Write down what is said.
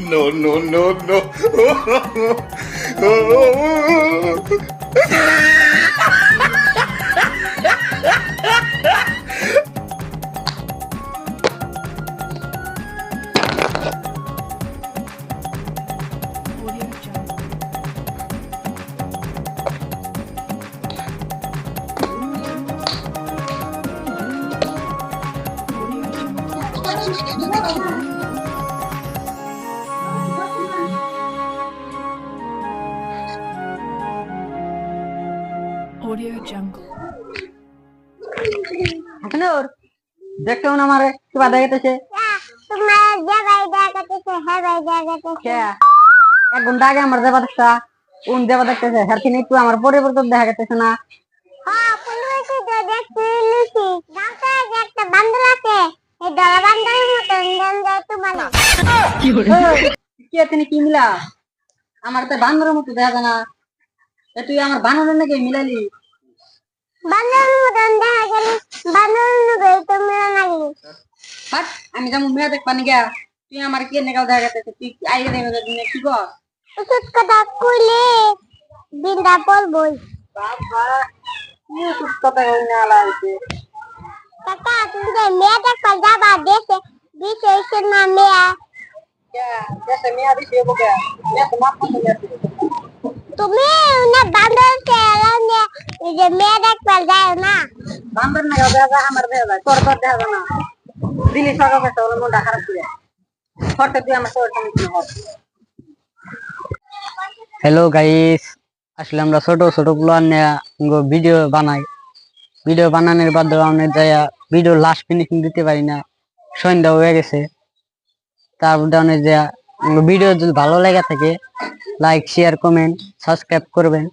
No, no, no, no. Audio Jungle. Kenor, দেখতে না আমারে কি বাধা গেতেছে তোমার জায়গায় দেখাতেছে হ্যাঁ ভাই দেখাতেছে কে এক ঘন্টা আগে আমার দেবা দেখতা কোন দেবা দেখতেছে হেরখিনি একটু আমার পরিবর্তন দেখা গেতেছে না হ্যাঁ পুলিশে তো দেখতে নিছি গাছে একটা বান্দর আছে এই দলা বান্দরের মতন গন্ধ তোমার কি এখানে কি মিলা আমার তো বান্দরের মতো দেখা যায় না তুই আমার বানরের নাকি মিলালি বান্দরের মতন দেখা গেল বান্দরের মতো তো মিলা নাকি বাট আমি যেমন মেয়ে দেখ পানি গা তুই আমার কি নেগাল দেখা গেতেছে তুই আইয়ে দেবে দিনে কি কর ওষুধ কথা কইলে বিন্দা বলবই বাবা কি সুস্থ কথা কই না লাগছে কাকা তুমি যে মেয়ে দেখবা যাবা দেশে দেশে না মেয়ে কে দেশে মেয়ে দিছে বকে মেয়ে তো মাপ করতে যাচ্ছে তুমি না বান্দর চেরানে এই যে মেয়ে দেখবা যায় না বান্দর নেগাল দেখা যায় আমার দেখা যায় তোর তোর দেখা যায় না দিলি সকাল কাছে ওর মনটা খারাপ করে ফটো তুই আমার তোর সঙ্গে হস হ্যালো গাইস আসলে আমরা ছোট ছোট প্ল্যান নিয়ে ভিডিও বানাই ভিডিও বানানোর বাদে আমরা যাইয়া ভিডিও লাস্ট ফিনিশিং দিতে পারি না সন্ধ্যা হয়ে গেছে তারপর ভিডিও যদি ভালো লেগে থাকে লাইক শেয়ার কমেন্ট সাবস্ক্রাইব করবেন